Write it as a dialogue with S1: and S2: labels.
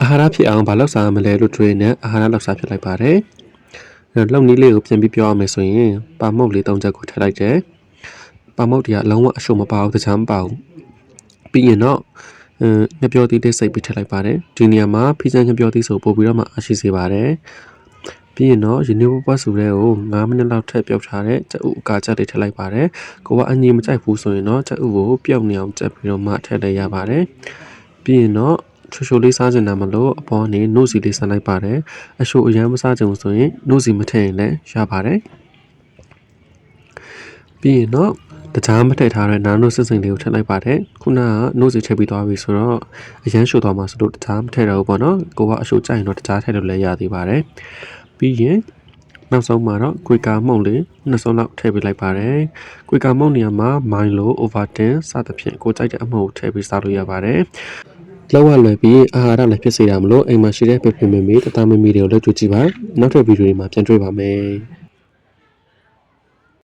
S1: အာဟာရဖြစ်အောင်ဘာလို့စားမလဲလို့တွေးနေအာဟာရလောက်စားဖြစ်လိုက်ပါတယ်လောက်နီးလေးကိုပြန်ပြီးပြောရမယ်ဆိုရင်ပါမုတ်လေး3ချက်ကိုထည့်လိုက်တယ်ပါမုတ်တွေကလုံးဝအရှုံမပါဘူးတခြားမပါဘူးပြီးရင်တော့ငှက်ပြောသီးလေးစိတ်ပြီးထည့်လိုက်ပါတယ်ဒီနေရာမှာဖီးစန်းငှက်ပြောသီးဆိုပို့ပြီးတော့မှအရှိစေပါတယ်ပြီးရင်တော့ရင်းနှီးပွားစုတဲ့ကို9မိနစ်လောက်ထည့်ပြုတ်ထားတဲ့ကြက်ဥအကာချက်လေးထည့်လိုက်ပါတယ်ကိုကအငြင်းမကြိုက်ဘူးဆိုရင်တော့ကြက်ဥကိုပြုတ်နေအောင်ချက်ပြီးတော့မှထည့်လိုက်ရပါတယ်ပြီးရင်တော့ချိုလေးစားချင်တာမလို့အပေါ်ကနေနှုတ်စီလေးဆန်လိုက်ပါတယ်အရှိုအရမ်းမစားချင်ဘူးဆိုရင်နှုတ်စီမထည့်ရင်လည်းရပါတယ်ပြီးရင်တော့တခြားမထည့်ထားတဲ့နာနိုစစ်စိမ်လေးကိုထည့်လိုက်ပါတယ်ခုနကနှုတ်စီထည့်ပြီးသွားပြီဆိုတော့အရမ်းရှို့သွားမှာဆိုလို့တခြားမထည့်တော့ဘူးပေါ့နော်ကိုကအရှိုကြိုက်ရင်တော့တခြားထည့်လို့လည်းရသေးပါတယ်ပြီးရင်နောက်ဆုံးမှာတော့ကွေကာမုံလေးနှစ်စုံလောက်ထည့်ပေးလိုက်ပါတယ်ကွေကာမုံနေရာမှာမိုင်လို Ovaltine စသဖြင့်ကိုကြိုက်တဲ့အမှုကိုထည့်ပြီးစားလို့ရပါတယ်လောက်ရလွယ်ပြီးအာဟာရလည်းဖြစ်စေတာမလို့အိမ်မှာရှိတဲ့ဖေဖေမေမေတသားမမီတွေကိုလည်းကြွကြည့်ပါနောက်ထပ်ဗီဒီယိုတွေမှာပြန်တွေ့ပါမယ်